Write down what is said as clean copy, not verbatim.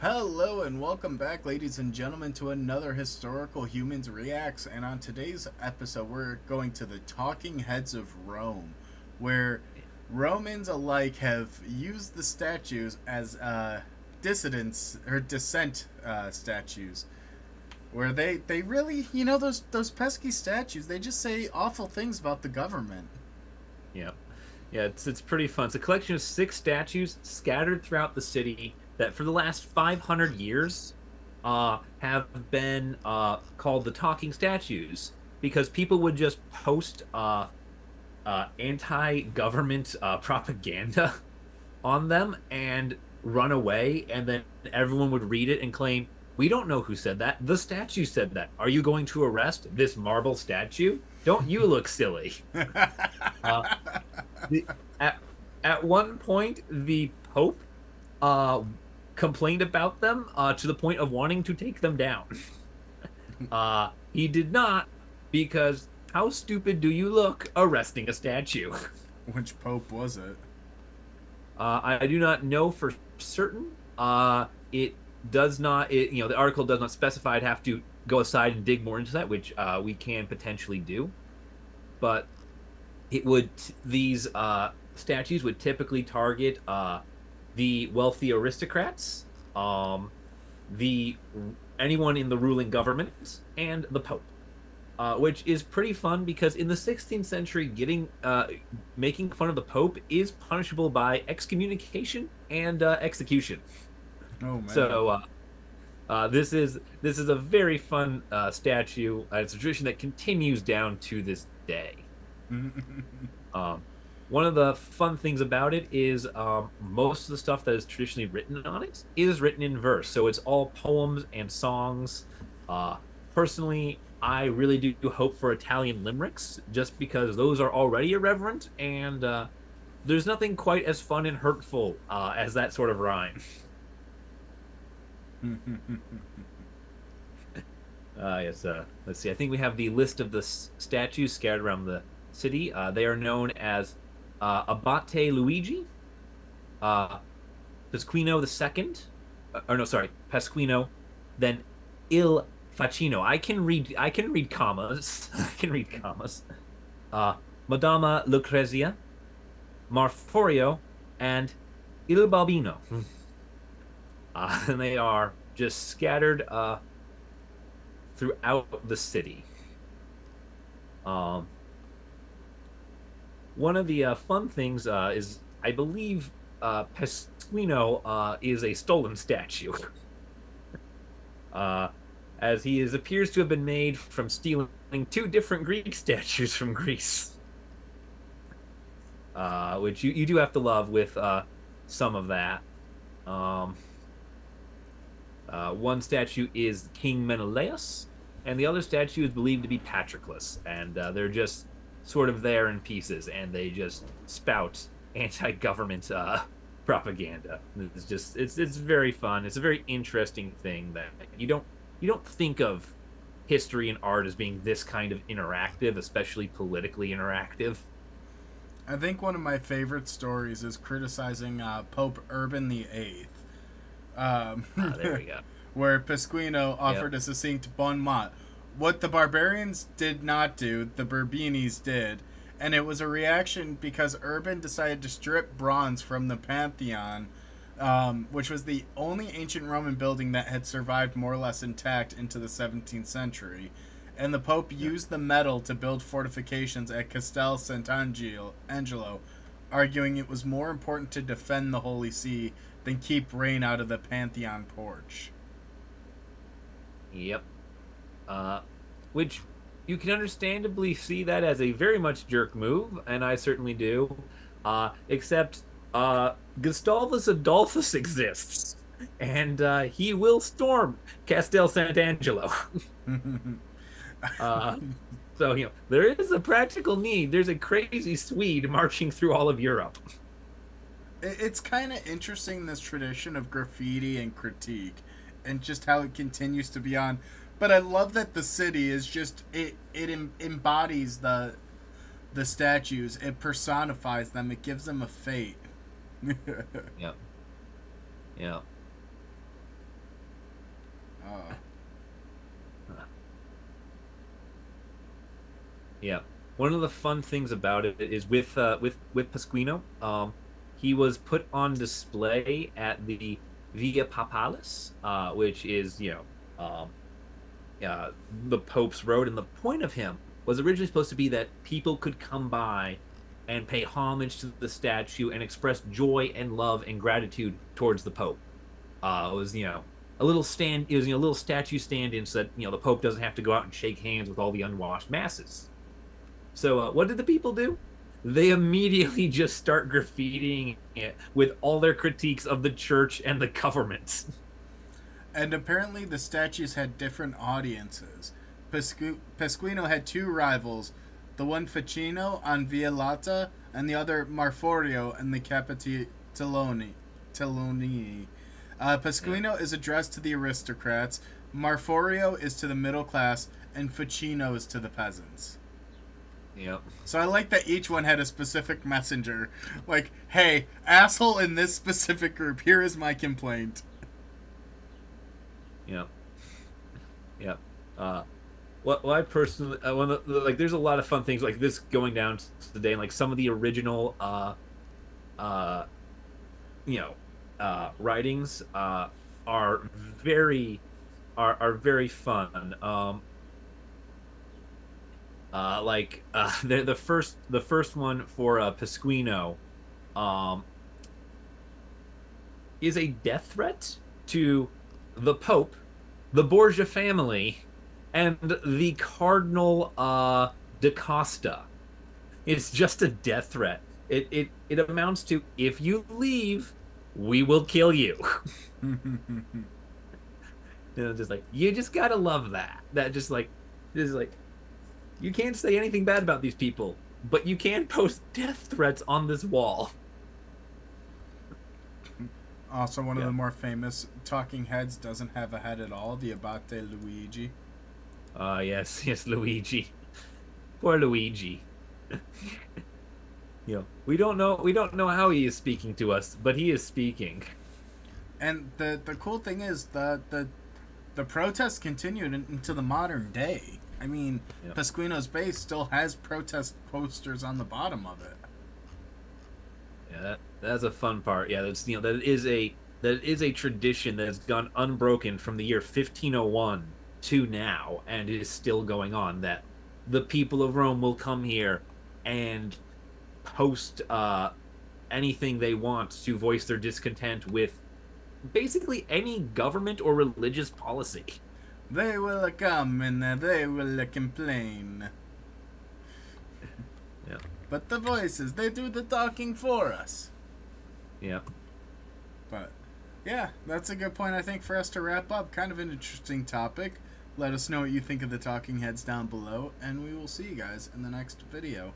Hello and welcome back, ladies and gentlemen, to another Historical Humans Reacts. And on today's episode, we're going to the talking heads of Rome, where Romans alike have used the statues as dissidents or dissent statues, where they really, those pesky statues, they just say awful things about the government. Yeah, yeah, it's pretty fun. It's a collection of six statues scattered throughout the city that, for the last 500 years, have been called the talking statues because people would just post anti-government propaganda on them and run away, and then everyone would read it and claim, "We don't know who said that. The statue said that. Are you going to arrest this marble statue? Don't you look silly?" Uh, the, at at one point, the Pope uh, complained about them to the point of wanting to take them down. He did not, because how stupid do you look arresting a statue? Which pope was it? I do not know for certain. It does not. The article does not specify. I'd have to go aside and dig more into that, which we can potentially do. But it would these statues would typically target the wealthy aristocrats, the anyone in the ruling government, and the Pope. Which is pretty fun because in the 16th century, getting making fun of the Pope is punishable by excommunication and execution. Oh man. So this is a very fun statue. It's a tradition that continues down to this day. Um, One of the fun things about it is most of the stuff that is traditionally written on it is written in verse. So it's all poems and songs. Uh, Personally, I really do hope for Italian limericks just because those are already irreverent, and there's nothing quite as fun and hurtful as that sort of rhyme. Yes, let's see. I think we have the list of the statues scattered around the city. They are known as Abate Luigi, uh, Pasquino the Second, or no, sorry, Pasquino, then Il Facino. I can read commas. I can read commas. Uh, Madama Lucrezia, Marforio, and Il Balbino. And they are just scattered throughout the city. Um, One of the fun things is, I believe, Pasquino is a stolen statue, uh, as appears to have been made from stealing two different Greek statues from Greece, which you do have to love with some of that. Um, One statue is King Menelaus, and the other statue is believed to be Patroclus, and they're just sort of there in pieces, and they just spout anti-government propaganda. It's very fun. It's a very interesting thing that you don't think of history and art as being this kind of interactive, especially politically interactive. I think one of my favorite stories is criticizing Pope Urban VIII, There we go. where Pasquino Yep. offered a succinct bon mot. What the barbarians did not do, the Berbinis did, and it was a reaction because Urban decided to strip bronze from the Pantheon, which was the only ancient Roman building that had survived more or less intact into the 17th century. And the Pope used the metal to build fortifications at Castel Sant'Angelo, arguing it was more important to defend the Holy See than keep rain out of the Pantheon porch. Yep. Uh, which you can understandably see that as a very much jerk move, and I certainly do. Except Gustavus Adolphus exists, and he will storm Castel Sant'Angelo. uh, so there is a practical need. There's a crazy Swede marching through all of Europe. It's kind of interesting, this tradition of graffiti and critique and just how it continues to be on. But I love that the city is just it embodies the statues. It personifies them. It gives them a fate. Yeah, yeah. Oh. Yeah. One of the fun things about it is with Pasquino, he was put on display at the Via Papalis, which is the Pope's road, and the point of him was originally supposed to be that people could come by and pay homage to the statue and express joy and love and gratitude towards the Pope. It was a little stand, it was a little statue stand-in so that the Pope doesn't have to go out and shake hands with all the unwashed masses. So what did the people do? They immediately just start graffitiing it with all their critiques of the church and the government. And apparently the statues had different audiences. Pasquino had two rivals, the one Ficino on Via Lata and the other Marforio in the Capitoloni. Pasquino is addressed to the aristocrats, Marforio is to the middle class, and Ficino is to the peasants. Yep. So I like that each one had a specific messenger. Like, hey, asshole in this specific group, here is my complaint. Yep. Yep. Well, I personally, there's a lot of fun things like this going down today, and like some of the original, writings, are very, are very fun. The first one for Pasquino, is a death threat to the Pope, the Borgia family, and the Cardinal da Costa. It's just a death threat. It amounts to, if you leave, we will kill you. Just like, you just gotta love that. That just like you can't say anything bad about these people, but you can post death threats on this wall. Also, one of the more famous talking heads doesn't have a head at all, the Abate Luigi. Yes, Luigi. Poor Luigi. We don't know how he is speaking to us, but he is speaking. And the cool thing is the protests continued into the modern day. I mean, Pasquino's base still has protest posters on the bottom of it. Yeah, that's a fun part. Yeah, that is a tradition that has gone unbroken from the year 1501 to now, and it is still going on. That the people of Rome will come here and post anything they want to voice their discontent with basically any government or religious policy. They will come and they will complain. Yeah. But the voices, they do the talking for us. Yeah. But, yeah, that's a good point, I think, for us to wrap up. Kind of an interesting topic. Let us know what you think of the talking heads down below, and we will see you guys in the next video.